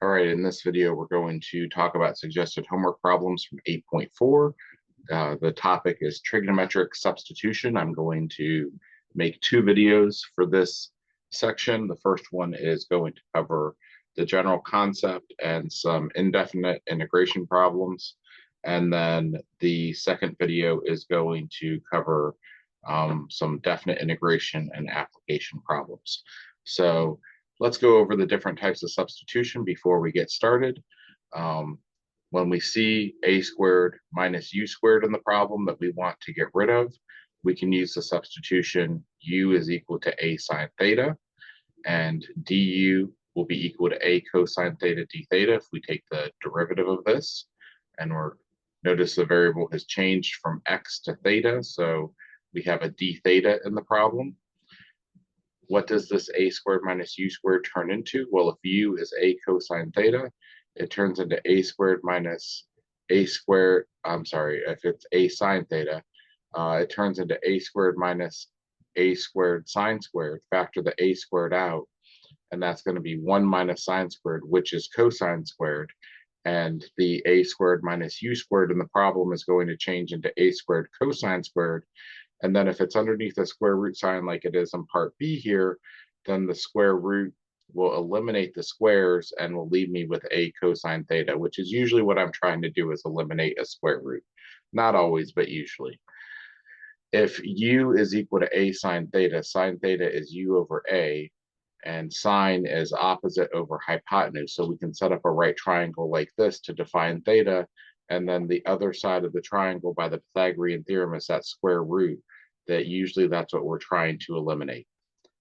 All right, in this video, we're going to talk about suggested homework problems from 8.4. The topic is trigonometric substitution. I'm going to make two videos for this section. The first one is going to cover the general concept and some indefinite integration problems. And then the second video is going to cover some definite integration and application problems. So let's go over the different types of substitution before we get started. When we see a squared minus u squared in the problem that we want to get rid of, we can use the substitution u is equal to a sine theta, and du will be equal to a cosine theta d theta if we take the derivative of this. And notice the variable has changed from x to theta, so we have a d theta in the problem. What does this a squared minus u squared turn into? Well, if u is a cosine theta, it turns into a squared minus a squared, if it's a sine theta, it turns into a squared minus a squared sine squared. Factor the a squared out, and that's going to be 1 minus sine squared, which is cosine squared. And the a squared minus u squared in the problem is going to change into a squared cosine squared. And then if it's underneath a square root sign like it is in part B here, then the square root will eliminate the squares and will leave me with a cosine theta, which is usually what I'm trying to do, is eliminate a square root. Not always, but usually. If u is equal to a sine theta is u over a, and sine is opposite over hypotenuse. So we can set up a right triangle like this to define theta, and then the other side of the triangle by the Pythagorean theorem is that square root, that usually that's what we're trying to eliminate.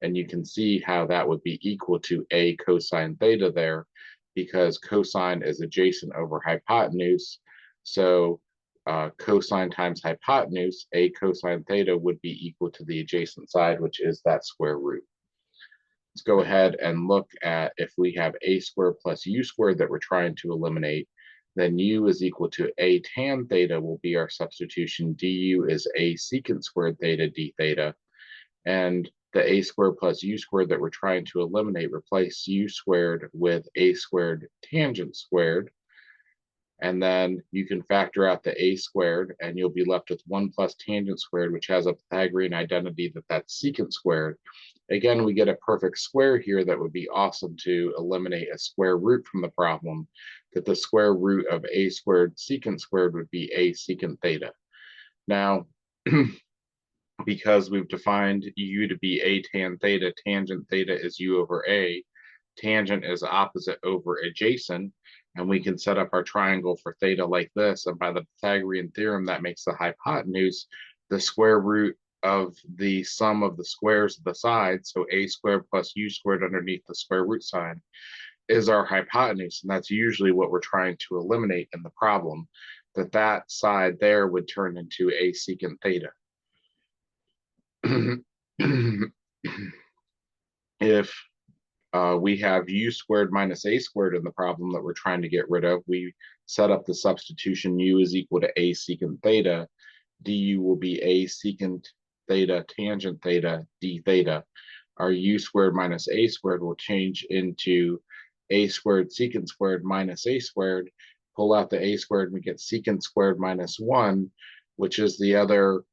And you can see how that would be equal to a cosine theta there, because cosine is adjacent over hypotenuse. So cosine times hypotenuse, a cosine theta would be equal to the adjacent side, which is that square root. Let's go ahead and look at if we have a squared plus u squared that we're trying to eliminate, then u is equal to a tan theta will be our substitution. Du is a secant squared theta d theta. And the a squared plus u squared that we're trying to eliminate, replace u squared with a squared tangent squared. And then you can factor out the a squared, and you'll be left with 1 plus tangent squared, which has a Pythagorean identity that that's secant squared. Again, we get a perfect square here that would be awesome to eliminate a square root from the problem, that the square root of a squared secant squared would be a secant theta. Now, because we've defined u to be a tan theta, tangent theta is u over a, tangent is opposite over adjacent, and we can set up our triangle for theta like this, and by the Pythagorean theorem, that makes the hypotenuse the square root of the sum of the squares of the sides, so a squared plus u squared underneath the square root sign is our hypotenuse, and that's usually what we're trying to eliminate in the problem, that side there would turn into a secant theta. If we have u squared minus a squared in the problem that we're trying to get rid of, we set up the substitution u is equal to a secant theta. Du will be a secant theta tangent theta d theta. Our u squared minus a squared will change into a squared secant squared minus a squared. Pull out the a squared and we get secant squared minus 1, which is the other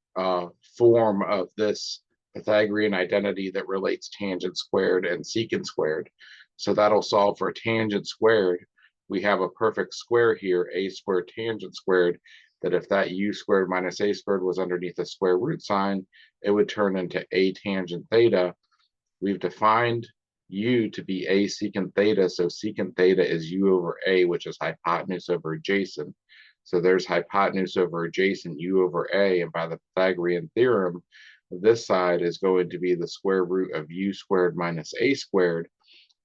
form of this Pythagorean identity that relates tangent squared and secant squared. So that'll solve for tangent squared. We have a perfect square here, a squared tangent squared, that if that u squared minus a squared was underneath a square root sign, it would turn into a tangent theta. We've defined u to be a secant theta, so secant theta is u over a, which is hypotenuse over adjacent. So there's hypotenuse over adjacent, u over a, and by the Pythagorean theorem, this side is going to be the square root of u squared minus a squared,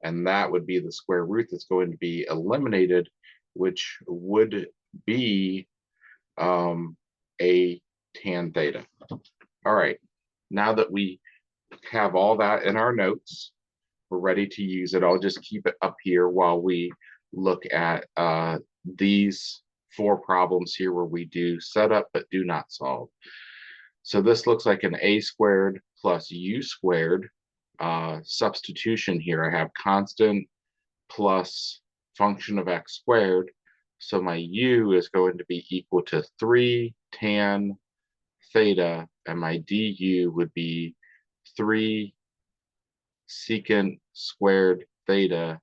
and that would be the square root that's going to be eliminated, which would be a tan theta. All right, now that we have all that in our notes, we're ready to use it. I'll just keep it up here while we look at these 4 problems here where we do setup but do not solve. So this looks like an a squared plus u squared substitution here. I have constant plus function of x squared. So my u is going to be equal to 3 tan theta, and my du would be 3 secant squared theta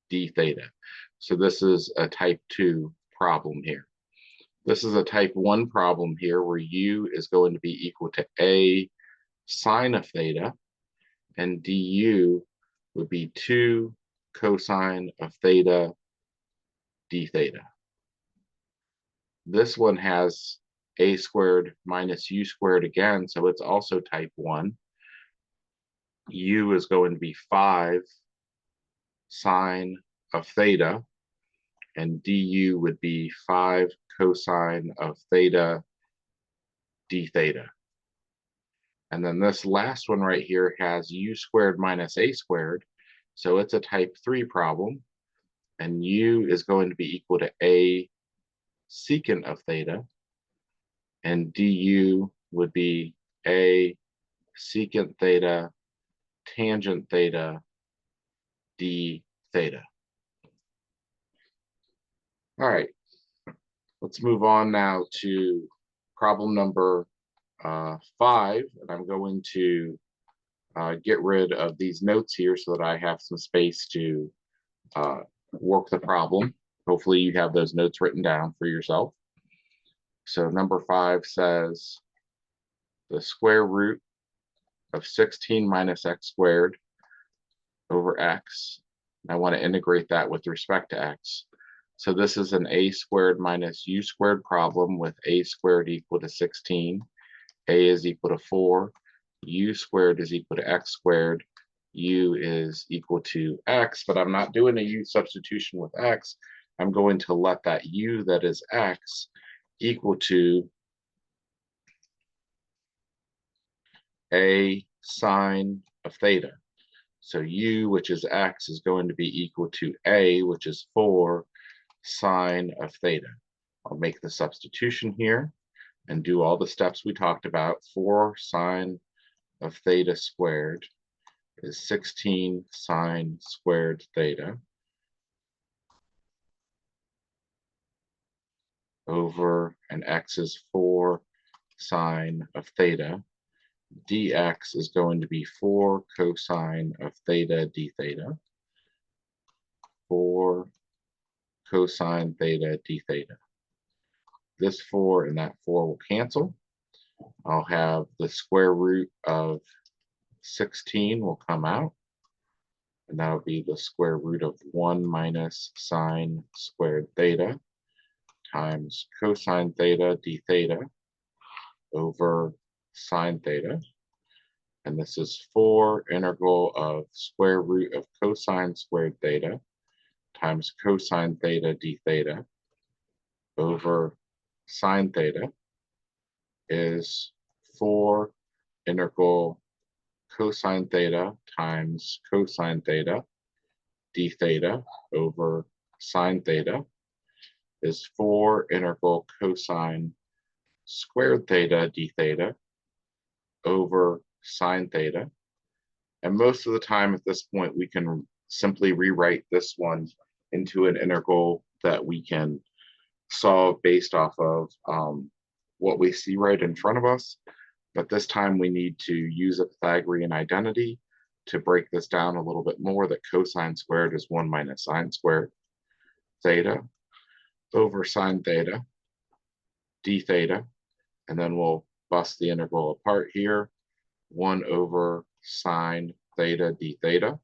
d theta. So this is a type 2 problem here. This is a type 1 problem here where u is going to be equal to a sine of theta, and du would be 2 cosine of theta d theta. This one has a squared minus u squared again, so it's also type 1. U is going to be 5 sine of theta, and du would be 5 cosine of theta d theta. And then this last one right here has u squared minus a squared, so it's a type 3 problem, and u is going to be equal to a secant of theta, and du would be a secant theta tangent theta d theta. All right, let's move on now to problem number 5, and I'm going to get rid of these notes here so that I have some space to work the problem. Hopefully you have those notes written down for yourself. So number 5 says the square root of 16 minus x squared over x. I want to integrate that with respect to x. So this is an a squared minus u squared problem with a squared equal to 16. A is equal to 4. U squared is equal to x squared. U is equal to x, but I'm not doing a u substitution with x. I'm going to let that u that is x equal to a sine of theta. So u, which is x, is going to be equal to a, which is 4 sine of theta. I'll make the substitution here and do all the steps we talked about. 4 sine of theta squared is 16 sine squared theta over, and x is 4 sine of theta. Dx is going to be 4 cosine of theta d theta. 4 cosine theta d theta. This 4 and that 4 will cancel. I'll have the square root of 16 will come out, and that'll be the square root of 1 minus sine squared theta times cosine theta d theta over sine theta. And this is 4 integral of square root of cosine squared theta times cosine theta d theta over sine theta is 4 integral cosine theta times cosine theta d theta over sine theta is 4 integral cosine squared theta d theta over sine theta. And most of the time at this point, we can simply rewrite this one into an integral that we can solve based off of what we see right in front of us. But this time we need to use a Pythagorean identity to break this down a little bit more, that cosine squared is 1 minus sine squared theta over sine theta d theta. And then we'll bust the integral apart here. 1 over sine theta d theta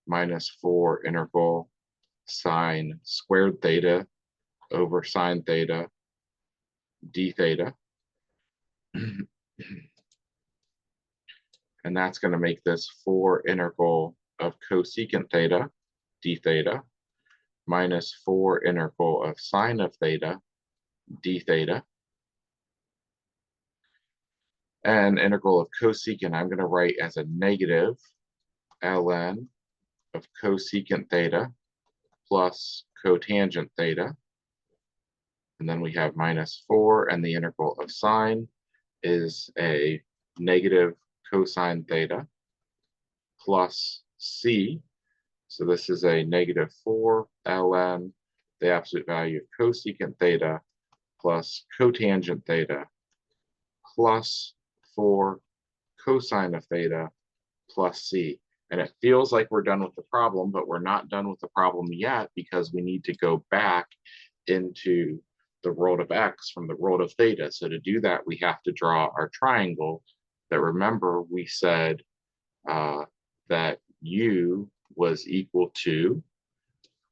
minus 4 integral sine squared theta over sine theta d theta. And that's going to make this 4 integral of cosecant theta d theta minus 4 integral of sine of theta d theta. And integral of cosecant I'm going to write as a negative ln of cosecant theta plus cotangent theta. And then we have minus 4, and the integral of sine is a negative cosine theta plus c. So this is a negative 4 ln the absolute value of cosecant theta plus cotangent theta plus 4 cosine of theta plus c. And it feels like we're done with the problem, but we're not done with the problem yet because we need to go back into the world of x from the world of theta. So to do that, we have to draw our triangle that, remember, we said that u was equal to,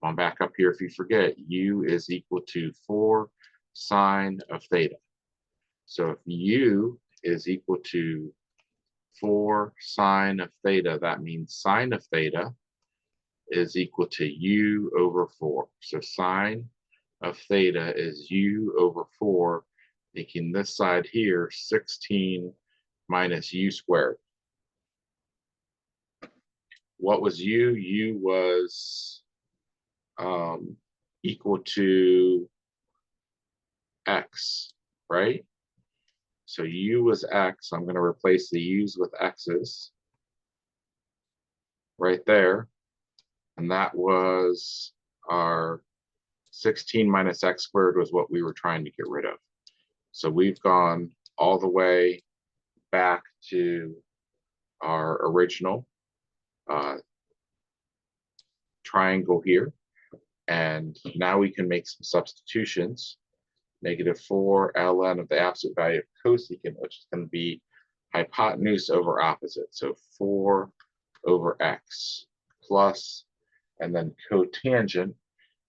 come on back up here if you forget, u is equal to 4 sine of theta. So if u is equal to 4 sine of theta, that means sine of theta is equal to u over 4. So sine of theta is u over 4, making this side here 16 minus u squared. What was u? U was equal to x, right? So u was x. I'm going to replace the u's with x's right there. And that was our 16 minus x squared was what we were trying to get rid of. So we've gone all the way back to our original triangle here. And now we can make some substitutions. Negative 4 ln of the absolute value of cosecant, which is going to be hypotenuse over opposite. So 4 over x plus, and then cotangent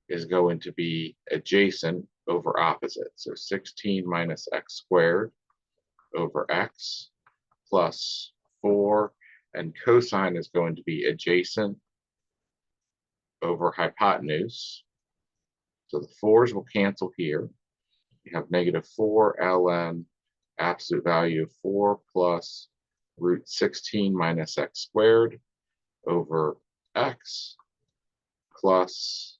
is going to be adjacent over opposite. So 16 minus x squared over x plus 4, and cosine is going to be adjacent over hypotenuse. So the 4's will cancel here. You have negative 4 ln absolute value of 4 plus root 16 minus x squared over x plus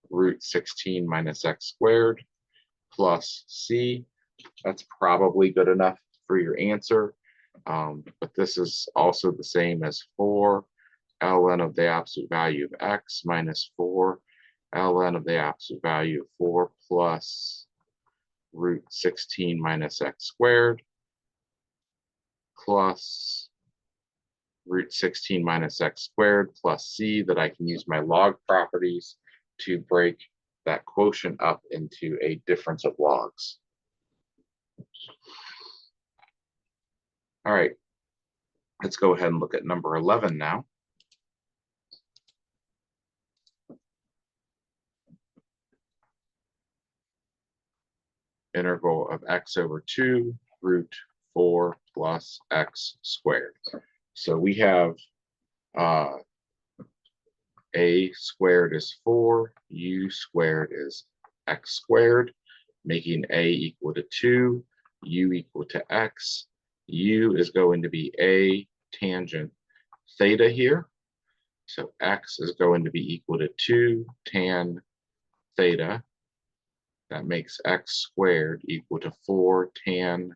root 16 minus x squared plus c. That's probably good enough for your answer, but this is also the same as 4 ln of the absolute value of x minus 4 ln of the absolute value of 4 plus root 16 minus x squared plus root 16 minus x squared plus c, that I can use my log properties to break that quotient up into a difference of logs. All right, let's go ahead and look at number 11 now. Integral of x over 2 root 4 plus x squared. So we have a squared is 4, u squared is x squared, making a equal to 2, u equal to x. U is going to be a tangent theta here. So x is going to be equal to 2 tan theta. That makes x squared equal to 4 tan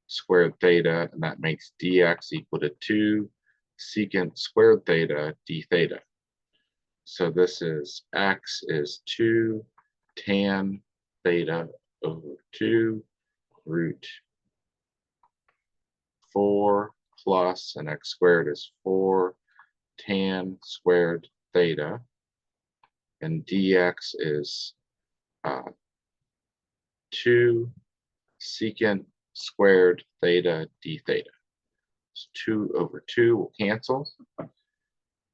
squared theta, and that makes dx equal to 2 secant squared theta d theta. So this is x is 2 tan theta over 2 root 4 plus, and x squared is 4 tan squared theta, and dx is 2 secant squared theta d theta. So 2 over 2 will cancel,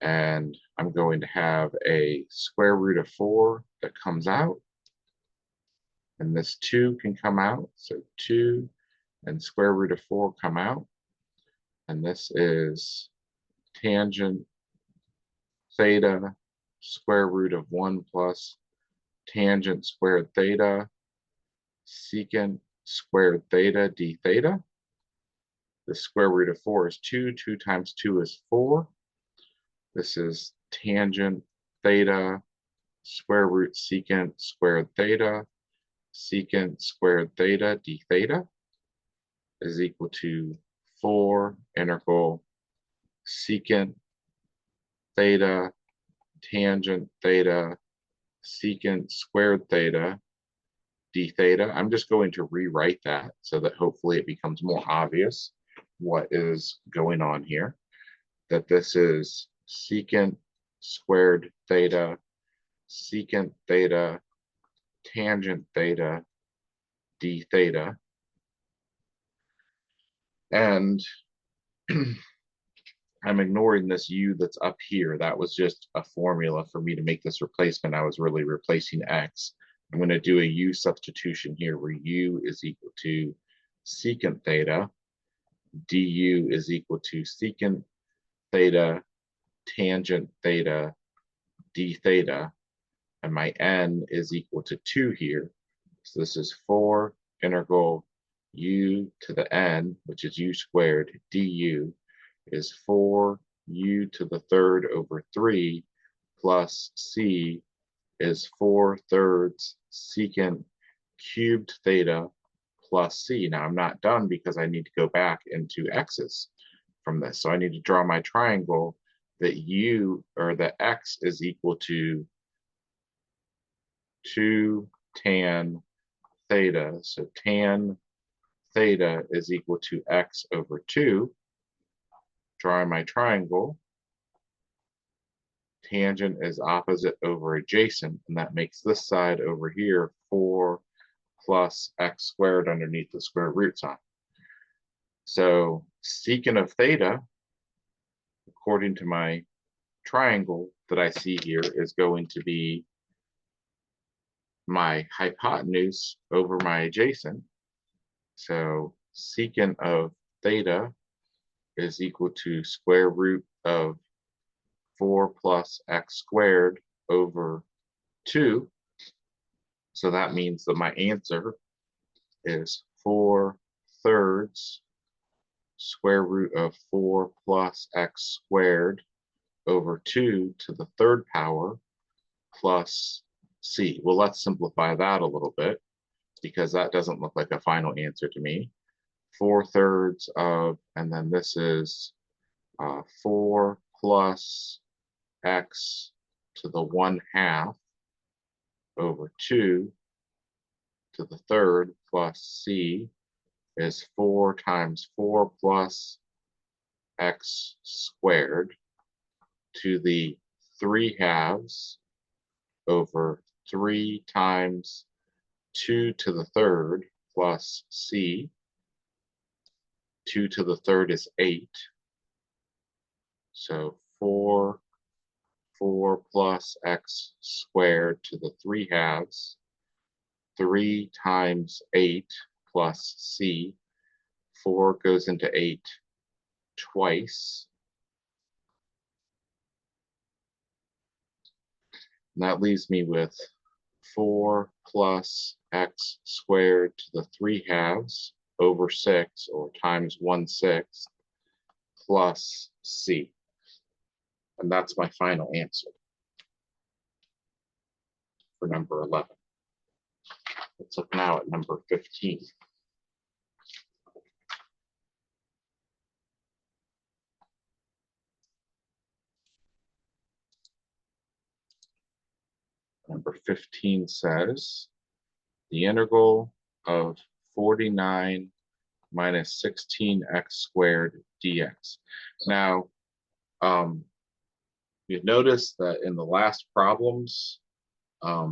and I'm going to have a square root of 4 that comes out, and this 2 can come out, so 2 and square root of 4 come out, and this is tangent theta square root of 1 plus tangent squared theta secant squared theta d theta. The square root of 4 is 2. 2 times 2 is 4. This is tangent theta square root secant squared theta secant squared theta d theta is equal to 4 integral secant theta, tangent theta, secant squared theta, d theta. I'm just going to rewrite that so that hopefully it becomes more obvious what is going on here. That this is secant squared theta, secant theta, tangent theta, d theta. And I'm ignoring this u that's up here. That was just a formula for me to make this replacement. I was really replacing x. I'm going to do a u substitution here where u is equal to secant theta, du is equal to secant theta, tangent theta, d theta, and my n is equal to 2 here. So this is 4 integral u to the n, which is u squared, du is 4 u to the third over 3 plus c is 4/3 secant cubed theta plus c. Now I'm not done because I need to go back into x's from this. So I need to draw my triangle that u, or that x, is equal to 2 tan theta. So tan theta is equal to x over 2. Drawing my triangle, tangent is opposite over adjacent, and that makes this side over here 4 plus x squared underneath the square root sign. So secant of theta, according to my triangle that I see here, is going to be my hypotenuse over my adjacent. So secant of theta is equal to square root of 4 plus x squared over 2. So that means that my answer is 4/3 square root of 4 plus x squared over 2 to the third power plus c. Well, let's simplify that a little bit because that doesn't look like a final answer to me. 4/3 of, and then this is 4 plus x to the 1/2 over 2 to the third plus c is 4 times 4 plus x squared to the 3/2 over 3 times 2 to the third plus c. 2 to the third is 8. So 4 plus x squared to the 3/2. 3 times 8 plus c. 4 goes into 8 twice. And that leaves me with 4 plus x squared to the 3/2 over 6, or times 1/6, plus c. And that's my final answer for number 11. Let's look now at number 15. Number 15 says the integral of 49 minus 16x squared dx. Now, you've noticed that in the last problems,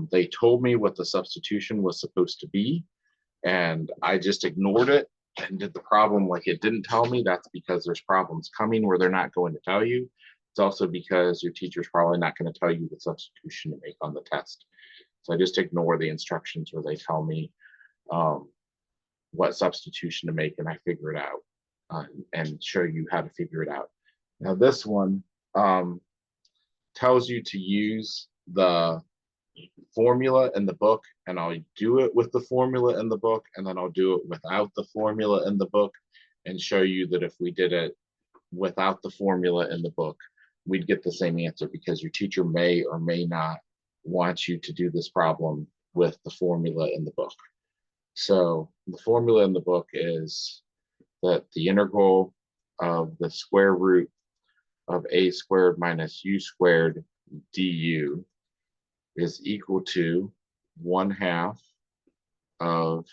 they told me what the substitution was supposed to be, and I just ignored it and did the problem like it didn't tell me. That's because there's problems coming where they're not going to tell you. It's also because your teacher's probably not going to tell you the substitution to make on the test. So I just ignore the instructions where they tell me what substitution to make, and I figure it out and show you how to figure it out. Now this one tells you to use the formula in the book, and I'll do it with the formula in the book, and then I'll do it without the formula in the book and show you that if we did it without the formula in the book, we'd get the same answer, because your teacher may or may not want you to do this problem with the formula in the book. So the formula in the book is that the integral of the square root of a squared minus u squared du is equal to 1/2 of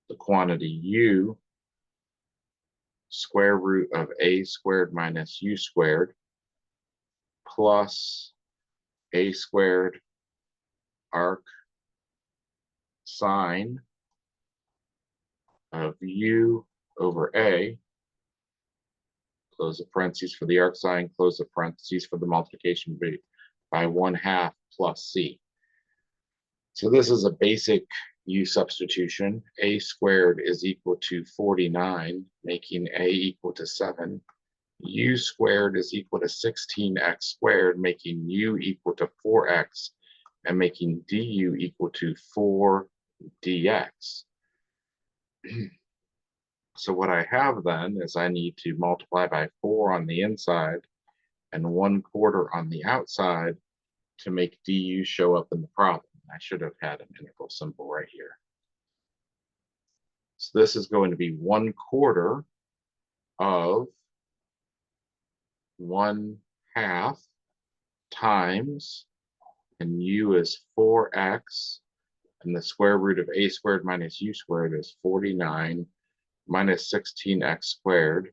the quantity u square root of a squared minus u squared plus a squared arc sine of u over a, close the parentheses for the arc sine, close the parentheses for the multiplication by 1/2 plus c. So this is a basic u substitution. A squared is equal to 49, making a equal to 7. U squared is equal to 16x squared, making u equal to 4x, and making du equal to 4 dx. So what I have then is I need to multiply by 4 on the inside and 1/4 on the outside to make du show up in the problem. I should have had an integral symbol right here. So this is going to be 1/4 of 1/2 times, and u is 4x, and the square root of a squared minus u squared is 49 minus 16x squared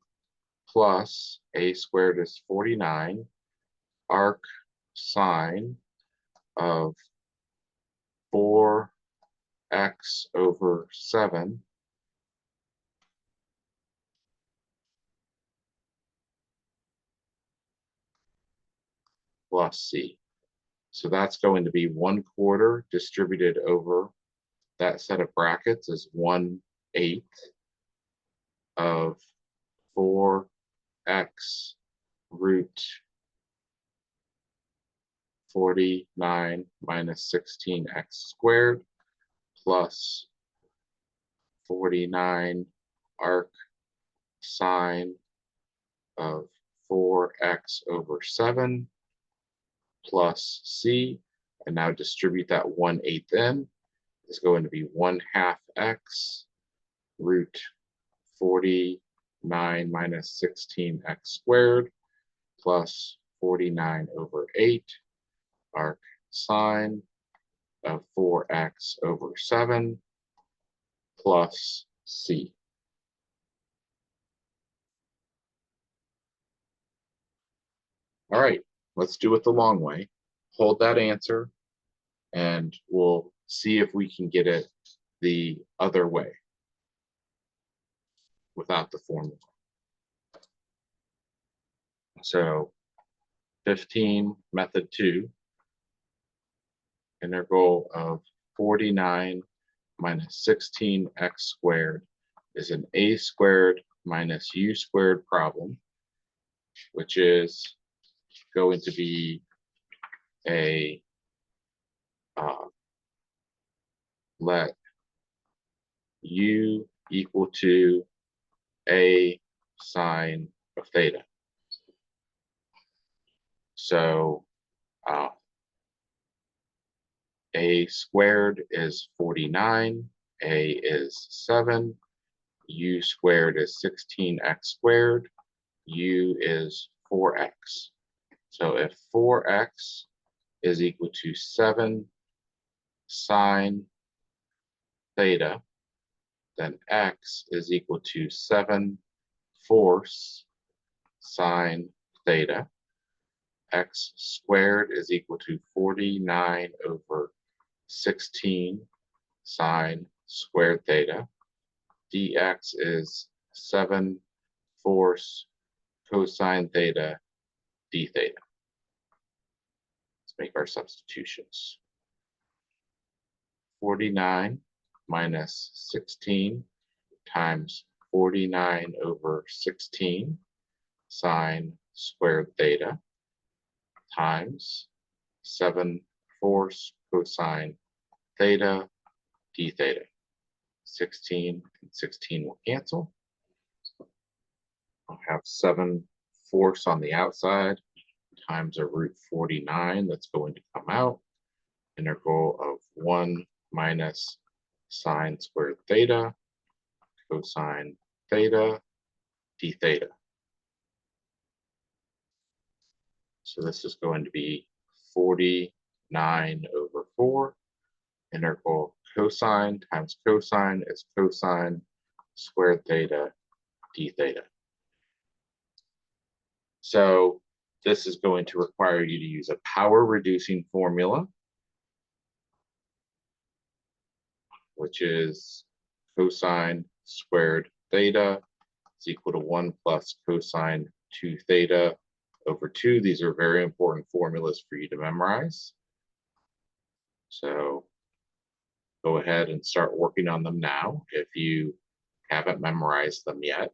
plus a squared is 49 arc sine of 4x over 7 plus c. So that's going to be 1/4 distributed over that set of brackets is 1/8 of 4x root 49 minus 16x squared plus 49 arc sine of 4x over 7 plus c, and now distribute that 1/8 in, is going to be 1/2 x root 49 minus 16x squared plus 49 over 8 arc sine of 4x over 7 plus c. All right, let's do it the long way. Hold that answer, and we'll see if we can get it the other way without the formula. So 15, method 2, integral of 49 minus 16x squared is an a squared minus u squared problem, which is going to be a let u equal to a sine of theta. So a squared is 49, a is 7, u squared is 16x squared, u is 4x. So if 4x is equal to 7 sine theta, then x is equal to 7 fourths sine theta. X squared is equal to 49 over 16 sine squared theta. Dx is 7 fourths cosine theta d theta. Let's make our substitutions. 49 minus 16 times 49 over 16 sine squared theta times 7 fourths cosine theta d theta. 16 and 16 will cancel. I'll have 7 fourths on the outside times a root 49 that's going to come out. Integral of 1 minus sine squared theta cosine theta d theta. So this is going to be 49 over 4. Integral cosine times cosine is cosine squared theta d theta. So this is going to require you to use a power reducing formula, which is cosine squared theta is equal to 1 plus cosine 2 theta over 2. These are very important formulas for you to memorize. So go ahead and start working on them now if you haven't memorized them yet.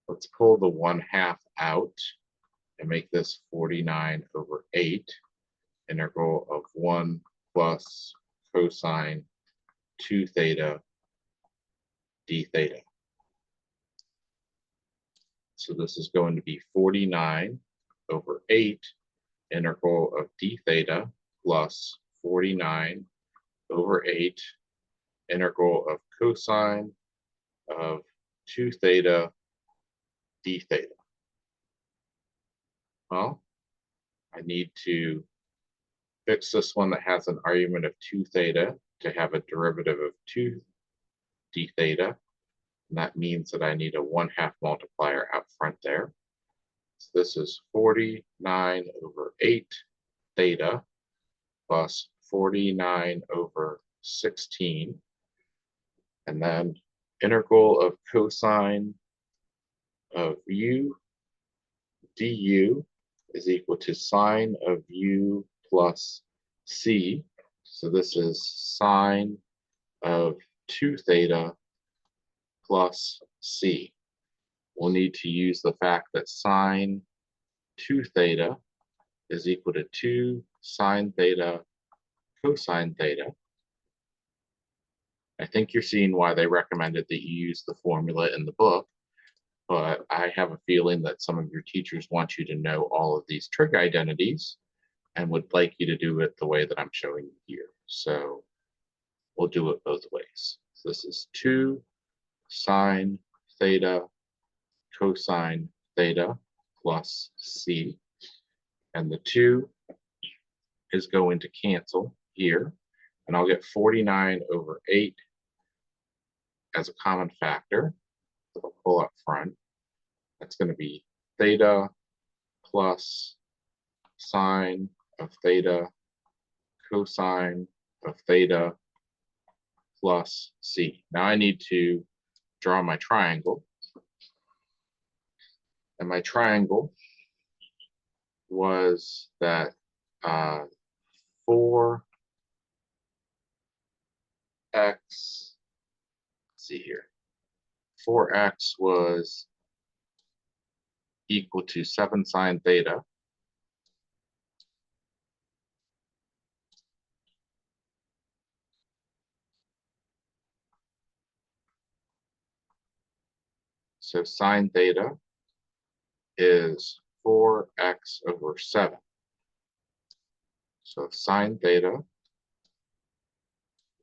Let's pull the 1/2 out and make this 49 over 8, integral of 1 plus cosine 2 theta d theta. So this is going to be 49 over 8, integral of d theta plus 49 over 8, integral of cosine of 2 theta d theta. Well, I need to fix this one that has an argument of 2 theta to have a derivative of 2 d theta. And that means that I need a 1/2 multiplier out front there. So this is 49 over 8 theta plus 49 over 16. And then integral of cosine of u du is equal to sine of u plus c. So this is sine of 2 theta plus c. We'll need to use the fact that sine 2 theta is equal to 2 sine theta cosine theta. I think you're seeing why they recommended that you use the formula in the book, but I have a feeling that some of your teachers want you to know all of these trig identities and would like you to do it the way that I'm showing you here. So we'll do it both ways. So this is 2 sine theta cosine theta plus c. And the 2 is going to cancel here. And I'll get 49 over 8 as a common factor. So I'll pull up front. That's going to be theta plus sine of theta cosine of theta plus c. Now I need to draw my triangle. And my triangle was that 4x, let's see here, 4x was equal to 7 sine theta. So sine theta is 4x over 7. So sine theta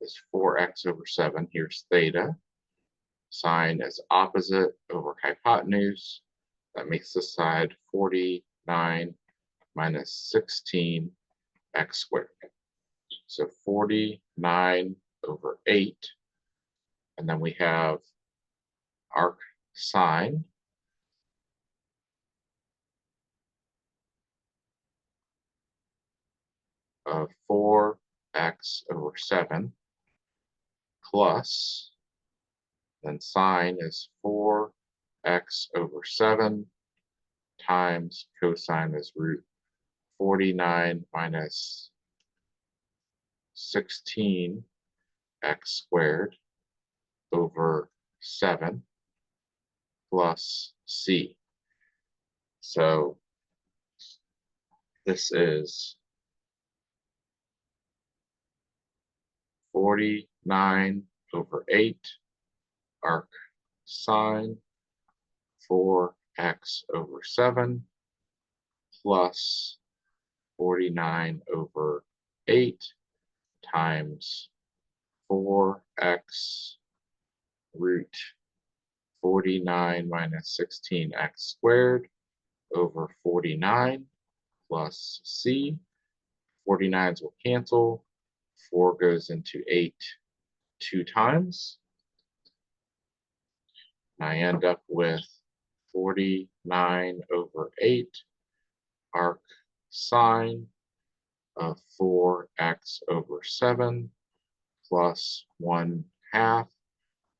is 4x over 7. Here's theta. Sine is opposite over hypotenuse. That makes this side 49 minus 16x squared. So 49 over 8. And then we have arc sine of 4x over 7 plus, then sine is 4x over 7 times cosine is root 49 minus 16x squared over 7 plus c. So this is 49 over 8 arc sine 4x over 7 plus 49 over 8 times 4x root 49 minus 16x squared over 49. plus C. 49s will cancel. 4 goes into 8 2 times. And I end up with 49 over 8 arc sine of 4x over 7 plus 1/2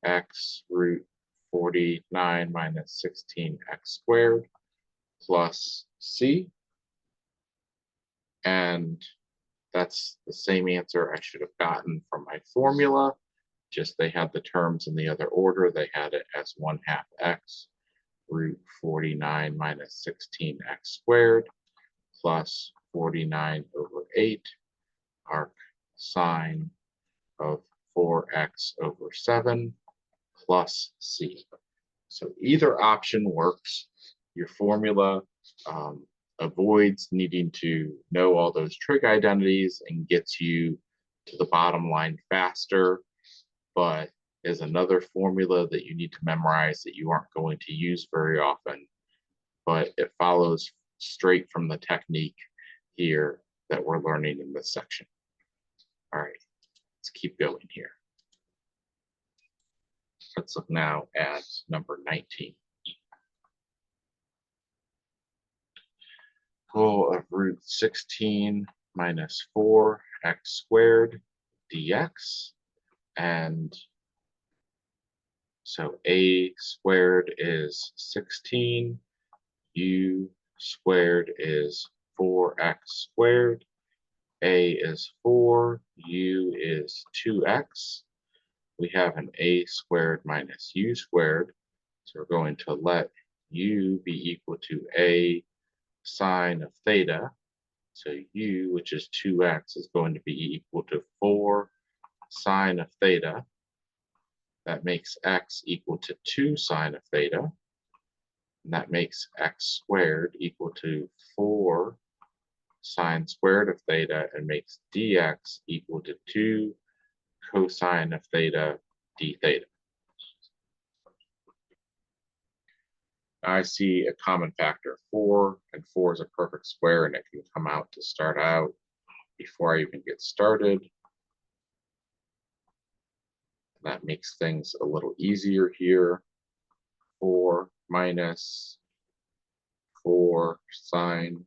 x root 49 minus 16x squared plus C. And that's the same answer I should have gotten from my formula, just they had the terms in the other order. They had it as 1/2 x root 49 minus 16x squared plus 49 over 8 arc sine of 4x over 7 plus C. So either option works. Your formula avoids needing to know all those trig identities and gets you to the bottom line faster, but is another formula that you need to memorize that you aren't going to use very often, but it follows straight from the technique here that we're learning in this section. All right, let's keep going here. Let's look now at number 19. Of root 16 minus 4x squared dx. And so a squared is 16, u squared is 4x squared, a is 4, u is 2x. We have an a squared minus u squared, so we're going to let u be equal to a sine of theta. So u, which is 2x, is going to be equal to 4 sine of theta. That makes x equal to 2 sine of theta. And that makes x squared equal to 4 sine squared of theta, and makes dx equal to 2 cosine of theta d theta. I see a common factor 4, and 4 is a perfect square, and it can come out to start out before I even get started. That makes things a little easier here. 4 minus 4 sine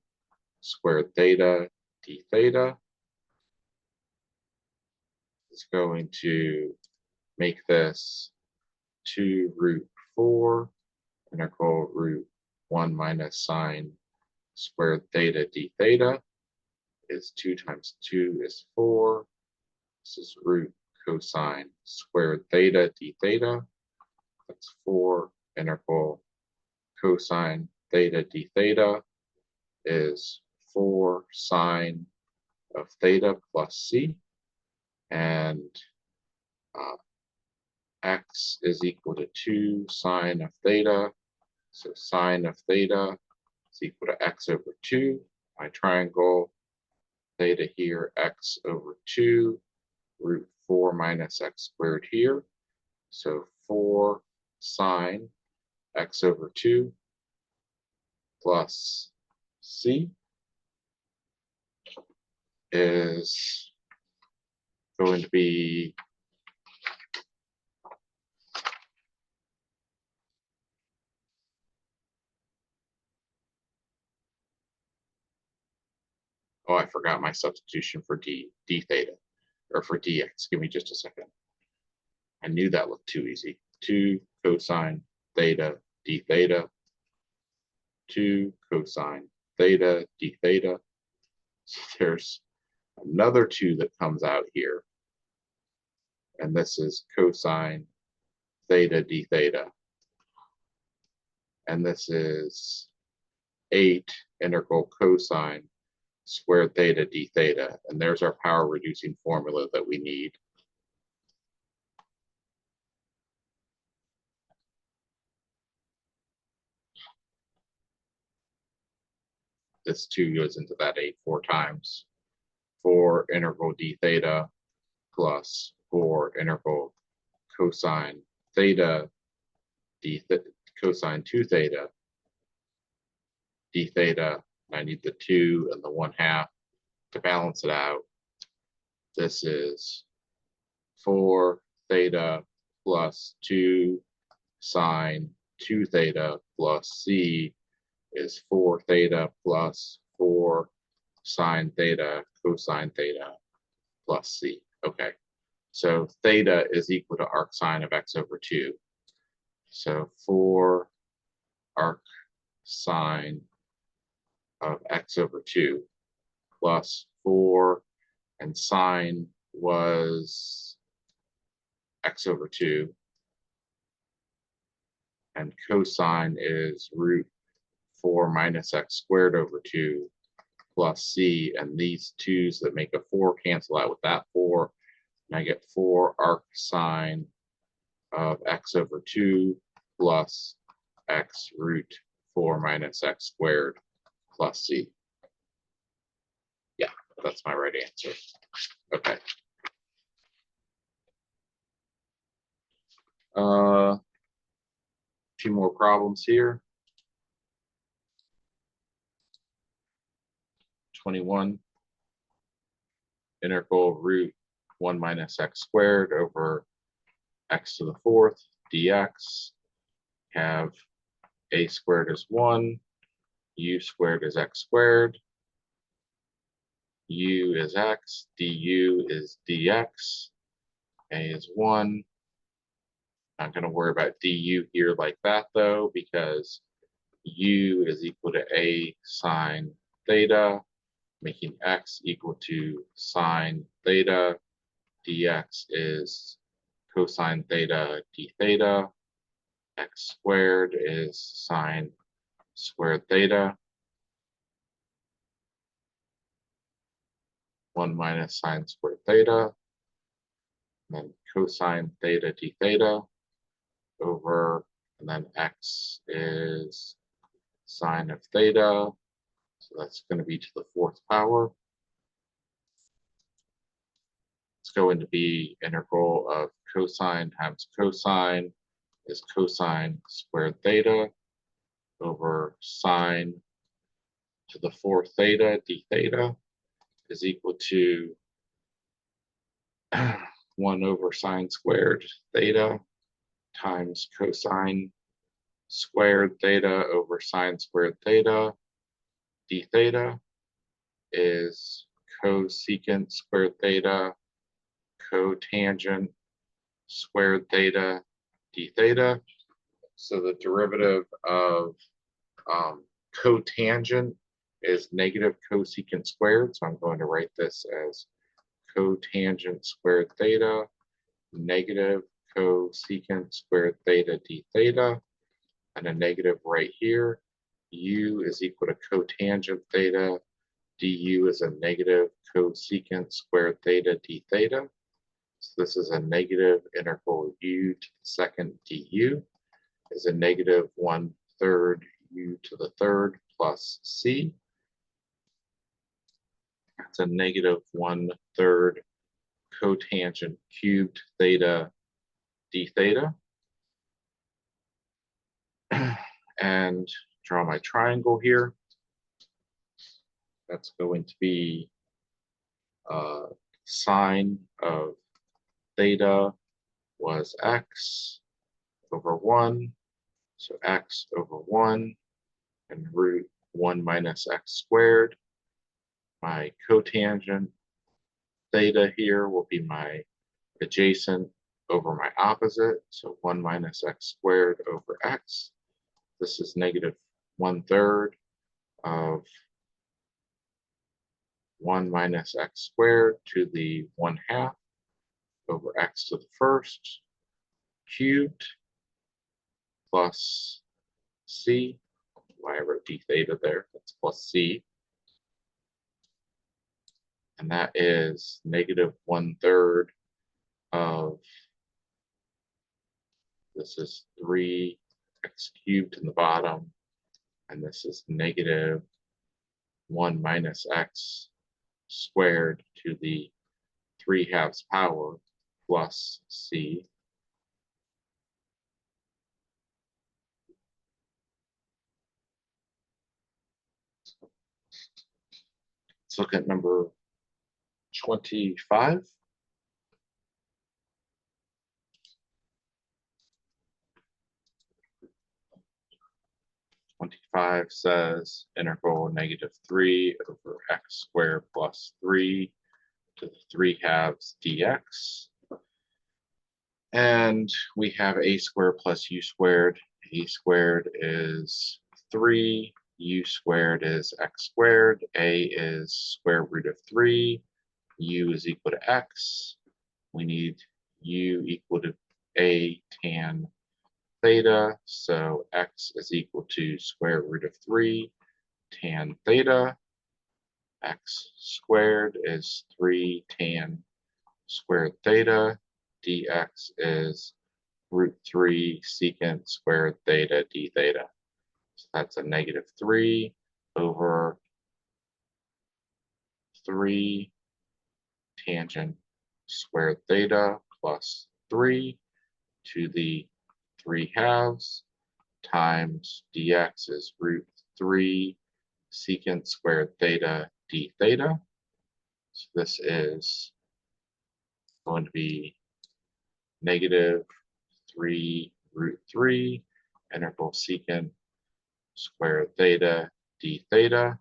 squared theta d theta is going to make this 2 root 4 integral root 1 minus sine squared theta d theta is 2 times 2 is 4. This is root cosine squared theta d theta. That's 4 integral cosine theta d theta is 4 sine of theta plus C. And x is equal to 2 sine of theta. So sine of theta is equal to x over 2. My triangle, theta here, x over 2, root 4 minus x squared here. So 4 sine x over 2 plus C is going to be oh, I forgot my substitution for d theta, or for dx. Give me just a second. I knew that looked too easy. 2 cosine theta d theta, 2 cosine theta d theta. So there's another 2 that comes out here. And this is cosine theta d theta. And this is 8 integral cosine squared theta d theta. And there's our power reducing formula that we need. This 2 goes into that 8 4 times. 4 integral d theta plus 4 integral cosine theta d cosine 2 theta d theta I need the 2 and the 1/2 to balance it out. This is 4 theta plus 2 sine 2 theta plus c is 4 theta plus 4 sine theta cosine theta plus c. Okay, so theta is equal to arc sine of x over 2. So 4 arc sine of x over 2 plus 4, and sine was x over 2, and cosine is root 4 minus x squared over 2 plus c, and these 2's that make a 4 cancel out with that 4, and I get 4 arc sine of x over 2 plus x root 4 minus x squared plus c. Yeah, that's my right answer. Okay. A few more problems here. 21. Integral root 1 minus x squared over x to the 4th dx. Have a squared is 1, u squared is x squared, u is x, du is dx, a is 1. Not going to worry about du here like that though, because u is equal to a sine theta, making x equal to sine theta. Dx is cosine theta d theta. X squared is sine squared theta. 1 minus sine squared theta. And then cosine theta d theta over, and then x is sine of theta. So that's going to be to the 4th power. It's going to be integral of cosine times cosine is cosine squared theta over sine to the 4th theta d theta is equal to 1 over sine squared theta times cosine squared theta over sine squared theta d theta is cosecant squared theta cotangent squared theta d theta. So the derivative of cotangent is negative cosecant squared. So I'm going to write this as cotangent squared theta negative cosecant squared theta d theta, and a negative right here. U is equal to cotangent theta. Du is a negative cosecant squared theta d theta. So this is a negative integral u to the 2nd du is a negative 1/3 u to the 3rd plus c. That's a negative 1/3 cotangent cubed theta d theta. And draw my triangle here. That's going to be sine of theta was x over 1. So x over 1 and root 1 minus x squared. My cotangent theta here will be my adjacent over my opposite. So 1 minus x squared over x. This is negative 1/3 of 1 minus x squared to the 1/2 over x to the 1st cubed plus c. Why I wrote d theta there, that's plus c. And that is negative 1/3 of, this is 3x cubed in the bottom, and this is negative 1 minus x squared to the 3/2 power plus c. Let's look at number 25. 25 says integral -3 over x squared plus 3 to the 3 halves dx. And we have a squared plus u squared. A squared is 3, u squared is x squared, a is square root of 3, u is equal to x. We need u equal to a tan theta, so x is equal to square root of 3 tan theta. X squared is 3 tan squared theta. Dx is root 3 secant squared theta d theta. So that's a -3 over 3 tangent squared theta plus 3 to the 3 halves times dx is root 3 secant squared theta d theta. So this is going to be -3 root 3 integral secant squared theta d theta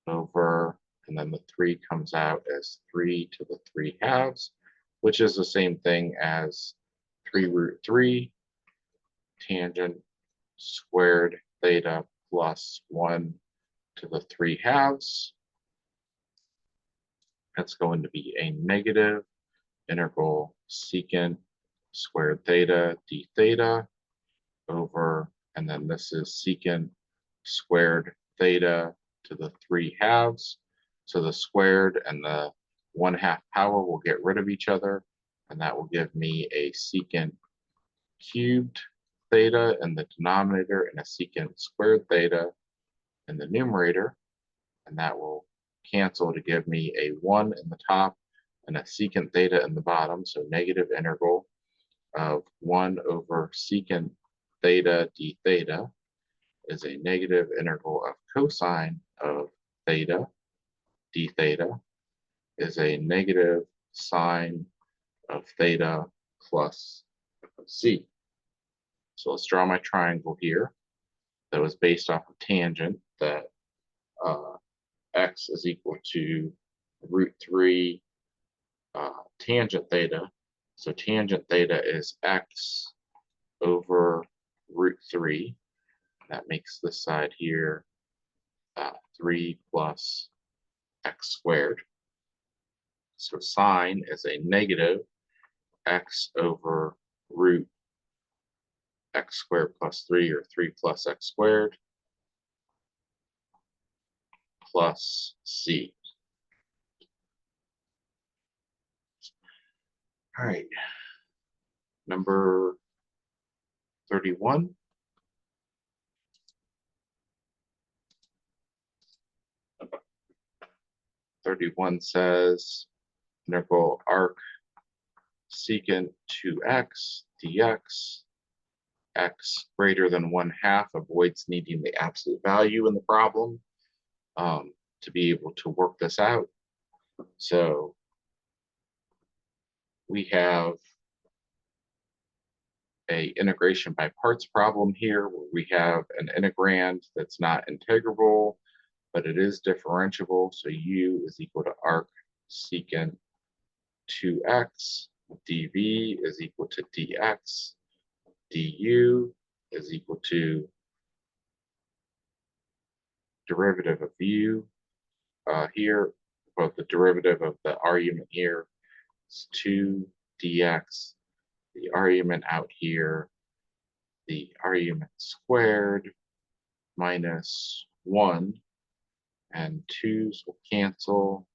over, and then the 3 comes out as 3 to the 3 halves, which is the same thing as 3 root 3 tangent squared theta plus 1 to the 3 halves. That's going to be a negative integral secant squared theta d theta over, and then this is secant squared theta to the 3 halves. So the squared and the 1/2 power will get rid of each other, and that will give me a secant cubed theta in the denominator and a secant squared theta in the numerator, and that will cancel to give me a 1 in the top and a secant theta in the bottom, so negative integral of 1 over secant theta d theta is a negative integral of cosine of theta d theta is a negative sine of theta plus c. So let's draw my triangle here that was based off of tangent that x is equal to root 3 tangent theta. So tangent theta is x over root 3. That makes this side here 3 plus x squared. So sine is a negative x over root x squared plus 3, or 3 plus x squared, plus c. All right, number 31. Number 31 says integral arc secant 2x dx, x greater than 1/2 avoids needing the absolute value in the problem to be able to work this out. So we have a integration by parts problem here where we have an integrand that's not integrable, but it is differentiable. So u is equal to arc secant 2x, dv is equal to dx, du is equal to derivative of u here, well, the derivative of the argument here is 2 dx, the argument out here, the argument squared minus 1, and 2's will cancel.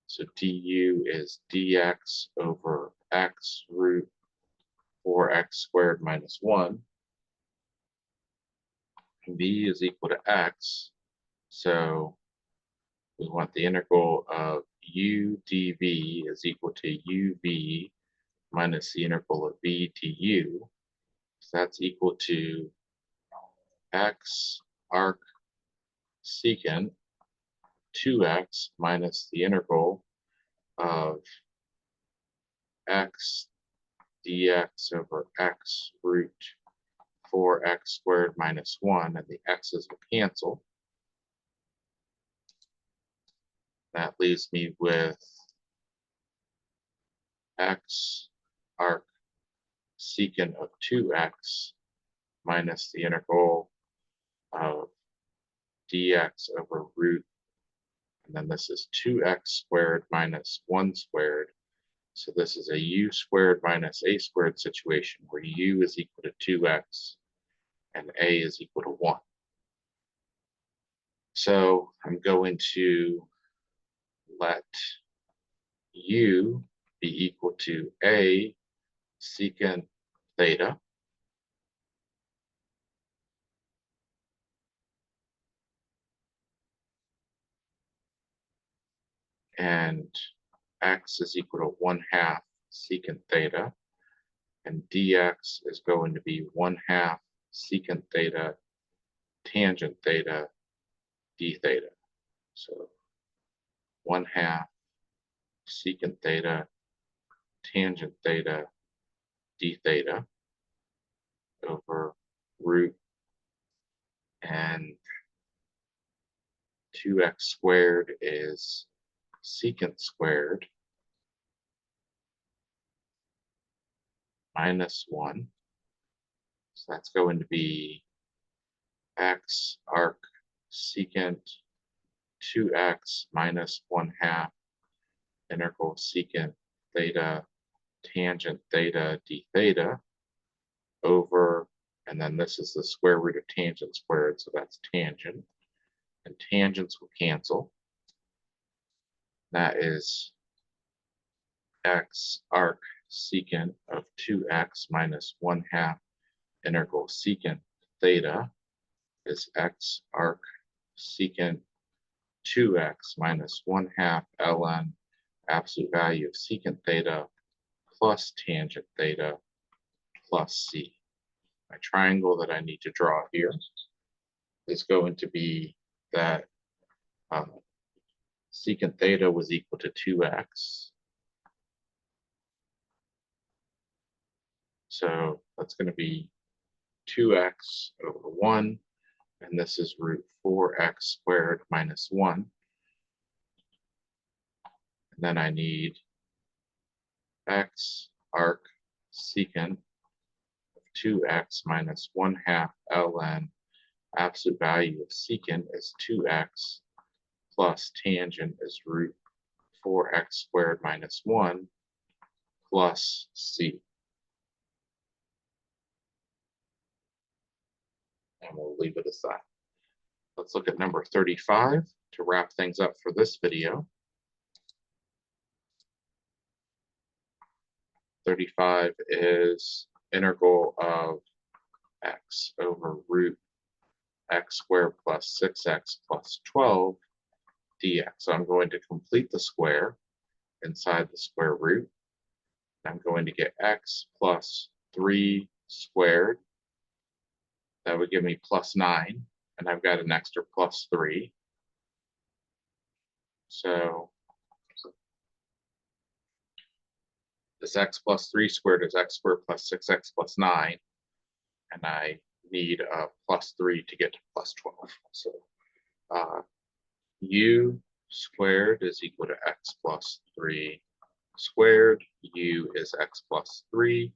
So du is dx over x root 4x squared minus 1. V is equal to x. So we want the integral of u dv is equal to uv minus the integral of v du. So that's equal to x arc secant 2x minus the integral of x dx over x root 4x squared minus 1, and the x's will cancel. That leaves me with x arc secant of 2x minus the integral of dx over root, and then this is 2x squared minus 1 squared. So this is a u squared minus a squared situation where u is equal to 2x and a is equal to 1. So I'm going to let u be equal to a secant theta and x is equal to 1/2 secant theta, and dx is going to be 1/2 secant theta tangent theta d theta. So 1/2 secant theta tangent theta d theta over root, and 2x squared is secant squared minus 1. So that's going to be x arc secant 2x minus 1/2 integral secant theta tangent theta d theta over, and then this is the square root of tangent squared, so that's tangent, and tangents will cancel. That is x arc secant of 2x minus 1/2 integral secant theta is x arc secant 2x minus 1/2 ln absolute value of secant theta plus tangent theta plus c. My triangle that I need to draw here is going to be that secant theta was equal to 2x. So that's going to be 2x over 1, and this is root 4x squared minus 1. And then I need x arc secant of 2x minus 1/2 ln absolute value of secant is 2x plus tangent is root 4x squared minus 1 plus c. And we'll leave it as that. Let's look at number 35 to wrap things up for this video. 35 is integral of x over root x squared plus 6x plus 12 dx. So I'm going to complete the square inside the square root. I'm going to get x plus 3 squared. That would give me plus 9, and I've got an extra plus 3. So this x plus 3 squared is x squared plus 6x plus 9, and I need a plus 3 to get to plus 12. So u squared is equal to x plus 3 squared. U is x plus 3.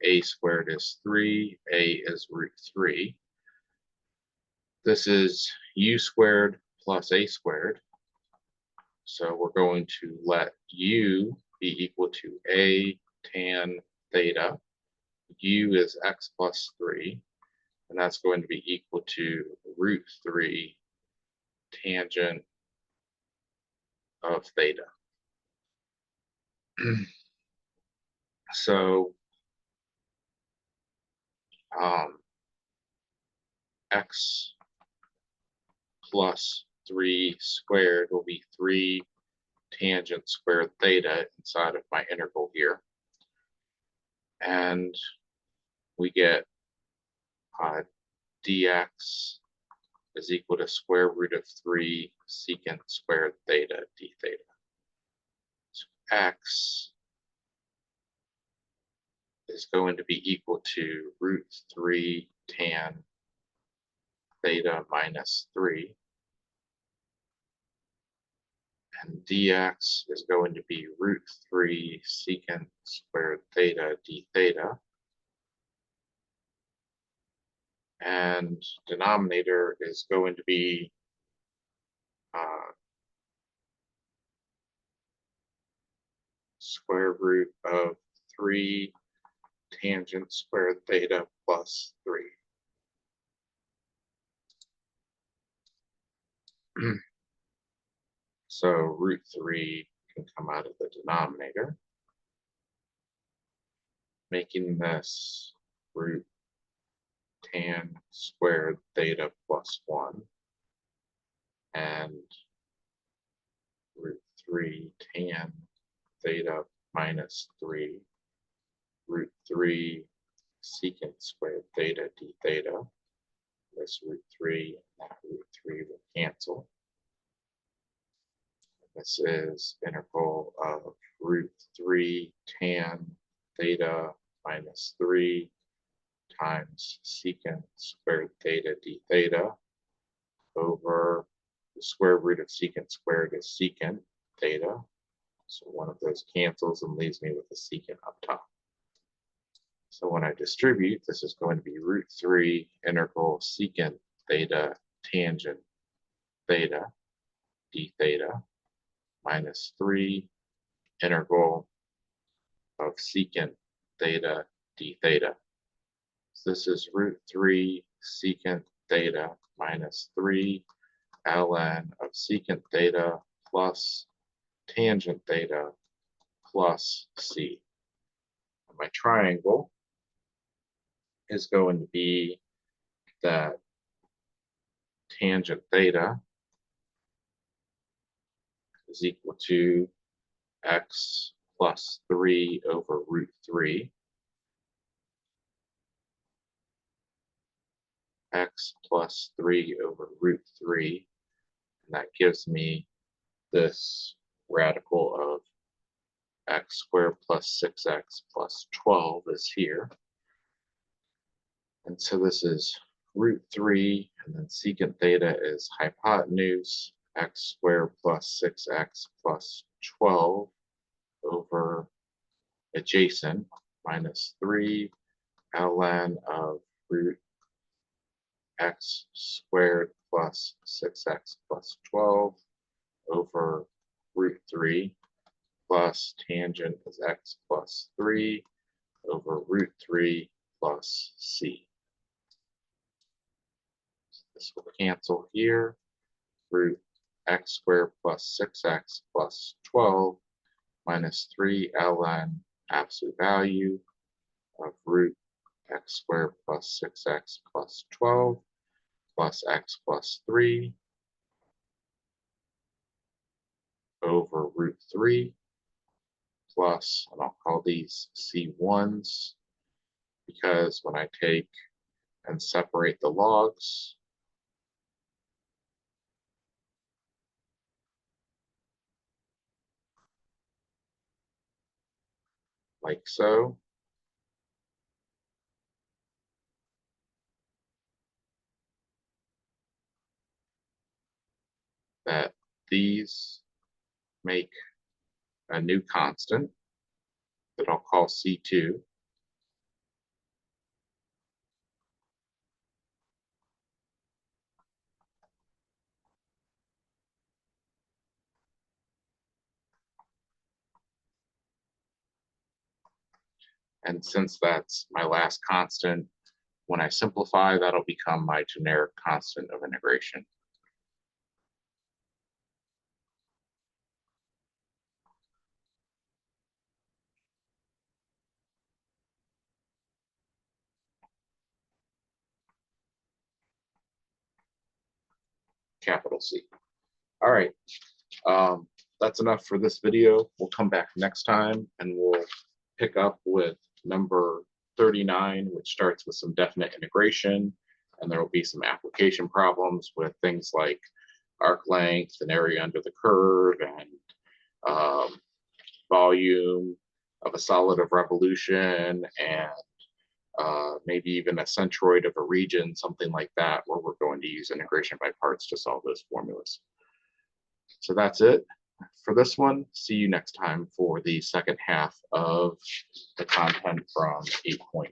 A squared is 3. A is root 3. This is u squared plus a squared. So we're going to let u be equal to a tan theta. U is x plus 3, and that's going to be equal to root 3 tangent of theta. So x plus 3 squared will be 3 tangent squared theta inside of my integral here. And we get dx is equal to square root of 3 secant squared theta d theta. So x is going to be equal to root 3 tan theta minus 3. And dx is going to be root 3 secant squared theta d theta. And denominator is going to be square root of 3 tangent squared theta plus 3. So root 3 can come out of the denominator, making this root tan squared theta plus 1 and root 3 tan theta minus 3, root 3 secant squared theta d theta. This root 3 and that root 3 will cancel. This is integral of root 3 tan theta minus 3 times secant squared theta d theta over the square root of secant squared is secant theta. So one of those cancels and leaves me with a secant up top. So when I distribute, this is going to be root 3 integral secant theta tangent theta d theta minus 3 integral of secant theta d theta. So this is root 3 secant theta minus 3 ln of secant theta plus tangent theta plus c. And my triangle is going to be that tangent theta is equal to x plus 3 over root 3, x plus 3 over root 3, and that gives me this radical of x squared plus 6x plus 12 is here. And so this is root 3, and then secant theta is hypotenuse, x squared plus 6x plus 12 over adjacent minus 3 ln of root x squared plus 6x plus 12 over root 3 plus tangent is x plus 3 over root 3 plus c. This will cancel here. Root x squared plus 6x plus 12 minus 3 ln absolute value of root x squared plus 6x plus 12 plus x plus 3 over root 3 plus, and I'll call these C1s because when I take and separate the logs, like so, that these make a new constant that I'll call C2. And since that's my last constant, when I simplify, that'll become my generic constant of integration. Capital C. All right, that's enough for this video. We'll come back next time and we'll pick up with number 39, which starts with some definite integration, And there will be some application problems with things like arc length and area under the curve and volume of a solid of revolution and maybe even a centroid of a region, something like that, where we're going to use integration by parts to solve those formulas. So that's it for this one. See you next time for the second half of the content from 8.4.